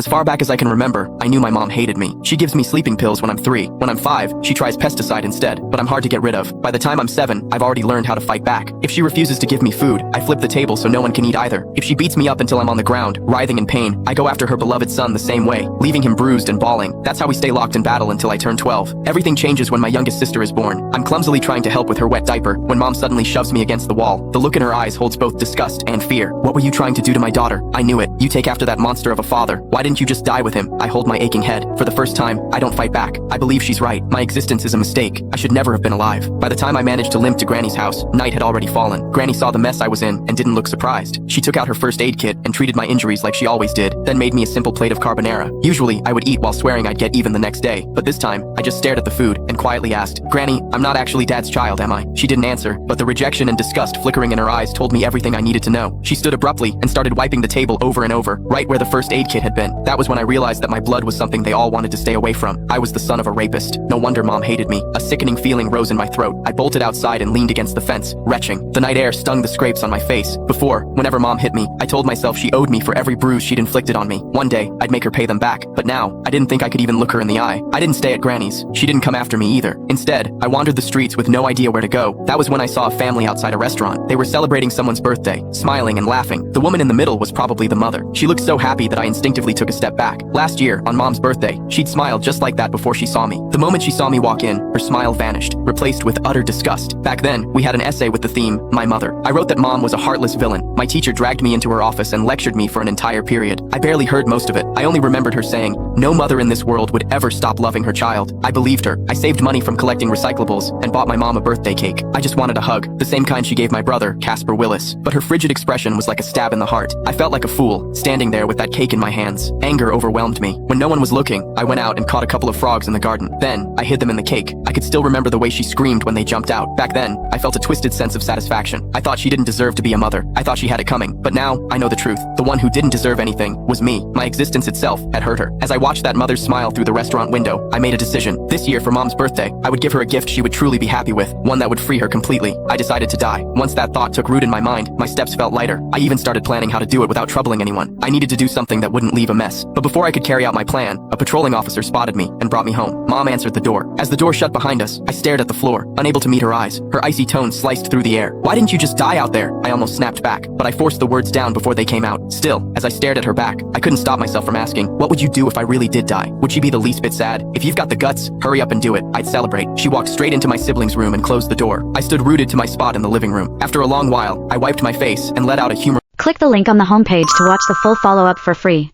As far back as I can remember, I knew my mom hated me. She gives me sleeping pills when I'm 3. When I'm 5, she tries pesticide instead, but I'm hard to get rid of. By the time I'm 7, I've already learned how to fight back. If she refuses to give me food, I flip the table so no one can eat either. If she beats me up until I'm on the ground, writhing in pain, I go after her beloved son the same way, leaving him bruised and bawling. That's how we stay locked in battle until I turn 12. Everything changes when my youngest sister is born. I'm clumsily trying to help with her wet diaper when mom suddenly shoves me against the wall. The look in her eyes holds both disgust and fear. What were you trying to do to my daughter? I knew it. You take after that monster of a father. Why didn't you just die with him? I hold my aching head. For the first time, I don't fight back. I believe she's right. My existence is a mistake. I should never have been alive. By the time I managed to limp to Granny's house, night had already fallen. Granny saw the mess I was in and didn't look surprised. She took out her first aid kit and treated my injuries like she always did, then made me a simple plate of carbonara. Usually, I would eat while swearing I'd get even the next day, but this time, I just stared at the food and quietly asked, "Granny, I'm not actually Dad's child, am I?" She didn't answer, but the rejection and disgust flickering in her eyes told me everything I needed to know. She stood abruptly and started wiping the table over and over, right where the first aid kit had been. That was when I realized that my blood was something they all wanted to stay away from. I was the son of a rapist. No wonder mom hated me. A sickening feeling rose in my throat. I bolted outside and leaned against the fence, retching. The night air stung the scrapes on my face. Before, whenever mom hit me, I told myself she owed me for every bruise she'd inflicted on me. One day, I'd make her pay them back. But now, I didn't think I could even look her in the eye. I didn't stay at Granny's. She didn't come after me either. Instead, I wandered the streets with no idea where to go. That was when I saw a family outside a restaurant. They were celebrating someone's birthday, smiling and laughing. The woman in the middle was probably the mother. She looked so happy that I instinctively took a step back. Last year, on mom's birthday, she'd smiled just like that before she saw me. The moment she saw me walk in, her smile vanished, replaced with utter disgust. Back then, we had an essay with the theme, My Mother. I wrote that mom was a heartless villain. My teacher dragged me into her office and lectured me for an entire period. I barely heard most of it. I only remembered her saying, no mother in this world would ever stop loving her child. I believed her. I saved money from collecting recyclables and bought my mom a birthday cake. I just wanted a hug, the same kind she gave my brother, Casper Willis. But her frigid expression was like a stab in the heart. I felt like a fool, standing there with that cake in my hands. Anger overwhelmed me. When no one was looking, I went out and caught a couple of frogs in the garden. Then, I hid them in the cake. I could still remember the way she screamed when they jumped out. Back then, I felt a twisted sense of satisfaction. I thought she didn't deserve to be a mother. I thought she had it coming. But now, I know the truth. The one who didn't deserve anything was me. My existence itself had hurt her. As I watched that mother's smile through the restaurant window, I made a decision. This year, for mom's birthday, I would give her a gift she would truly be happy with, one that would free her completely. I decided to die. Once that thought took root in my mind, my steps felt lighter. I even started planning how to do it without troubling anyone. I needed to do something that wouldn't leave a mess. But before I could carry out my plan, a patrolling officer spotted me and brought me home. Mom answered the door. As the door shut behind us, I stared at the floor, unable to meet her eyes. Her icy tone sliced through the air. "Why didn't you just die out there?" I almost snapped back, but I forced the words down before they came out. Still, as I stared at her back, I couldn't stop myself from asking, what would you do if I really did die? Would she be the least bit sad? If you've got the guts, hurry up and do it. I'd celebrate. She walked straight into my sibling's room and closed the door. I stood rooted to my spot in the living room. After a long while, I wiped my face and let out a humorous Click the link on the homepage to watch the full follow-up for free.